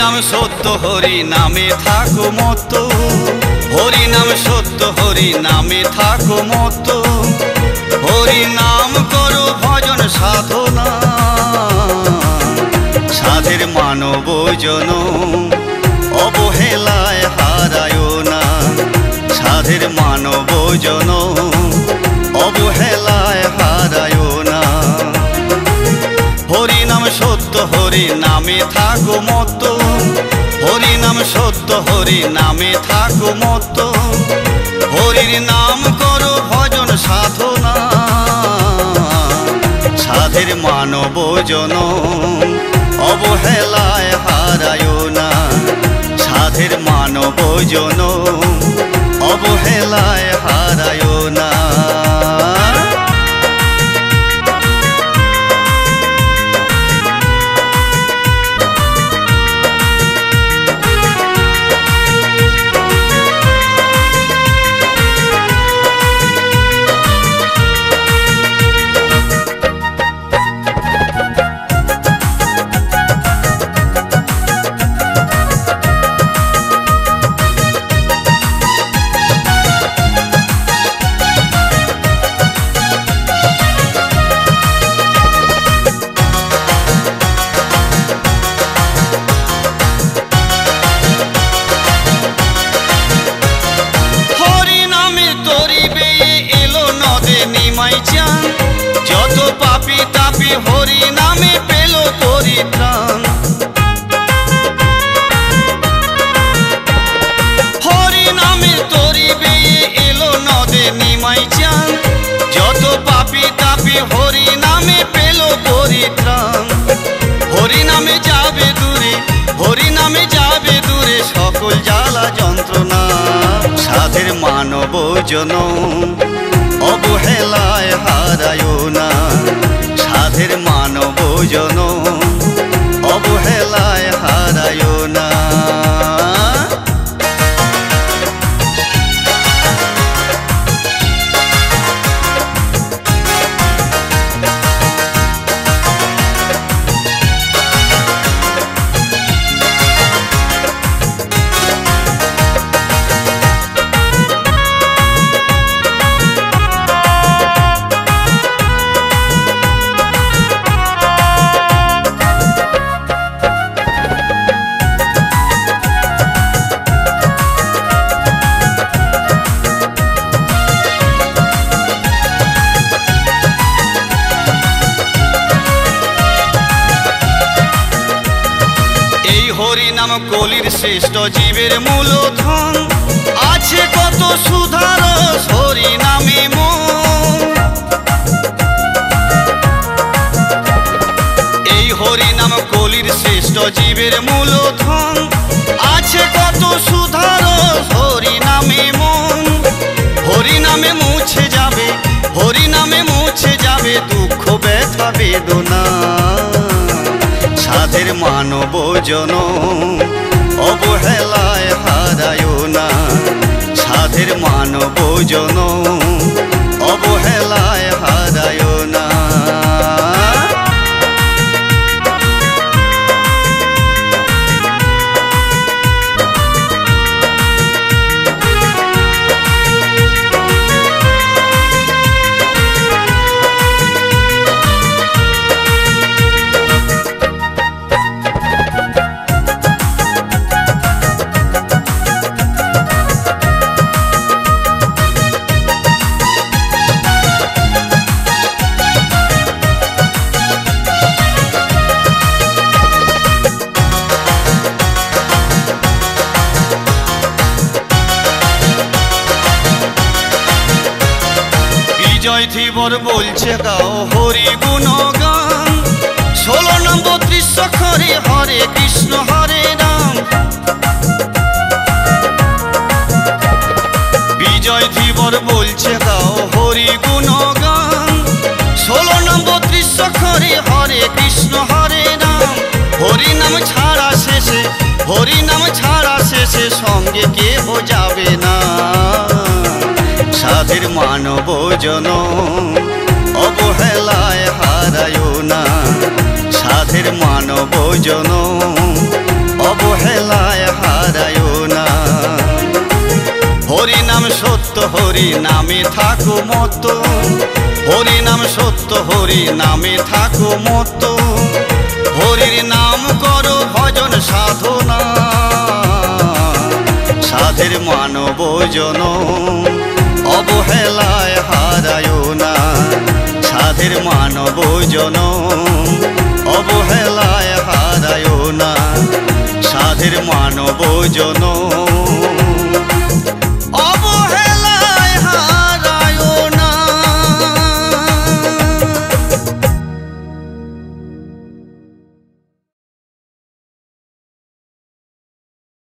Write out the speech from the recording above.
নাম সত্য হরি নামে থাকো মত, হরি নাম সত্য হরি নামে থাকো মত, হরি নাম করো ভজন সাধনা, সাধের মানব জন অবহেলায় হারায় না, সাধের মানব জন অবহেলায় হারায় না। হরি নাম সত্য হরি নামে থাকো মত, হরি নাম সত্য হরি নামে থাকো মত, হরির নাম করো ভজন সাধনা, সাধের মানব জন অবহেলায় হারায় না, সাধের মানব জন অবহেলায় হারায় না। যত পাপি তাপি হরি নামে পেল পরিত্রাণ, হরি নামে তরি বেয়ে এলো নদে নিমাই চান, যত পাপি তাপি হরি নামে পেল পরিত্রাণ। হরি নামে যাবে দূরে, হরি নামে যাবে দূরে সকল জ্বালা যন্ত্রণা, সাধের মানব জন অবহেলায় হারায় না, সাধের মানব জন অবহেলায় হারায় না। হরি নাম কলির শ্রেষ্ঠ জীবের মূলধন, আছে কত সুধার হরি নামে মন। এই হরি নাম কলির শ্রেষ্ঠ জীবের মূলধন, আছে কত সুধার হরি নামে মন। হরি নামে মুছে যাবে, হরি নামে মুছে যাবে দুঃখ ব্যথা বেদনা, সাধের মানব জন অবহেলায় হারায় না, সাধের মানব জন অবহেলায় হারায় না। বিজয় ধীবর বলছে গাও হরি গুণগান, 16 নম্বর 30 অক্ষরে হরে কৃষ্ণ হরে রাম। বিজয় ধীবর বলছে গাও হরি গুণগান, 16 নম্বর 30 অক্ষরে হরে কৃষ্ণ হরে রাম। হরি নাম ছাড়া শেষে, হরি নাম ছাড়া শেষে সঙ্গে কেহ যাবে না, সাধের মানব জন অবহেলায় হারায় না, সাধের মানব জন অবহেলায় হারায় না। হরি নাম সত্য, হরি নামে থাকো মত, হরি নাম সত্য, হরি নামে থাকো মত। হরির নাম করো ভজন সাধনা, সাধের মানব জনম অবহেলায় হারায় না। সাধের মানব জনম অবহেলায় হারায় না। সাধের মানব জনম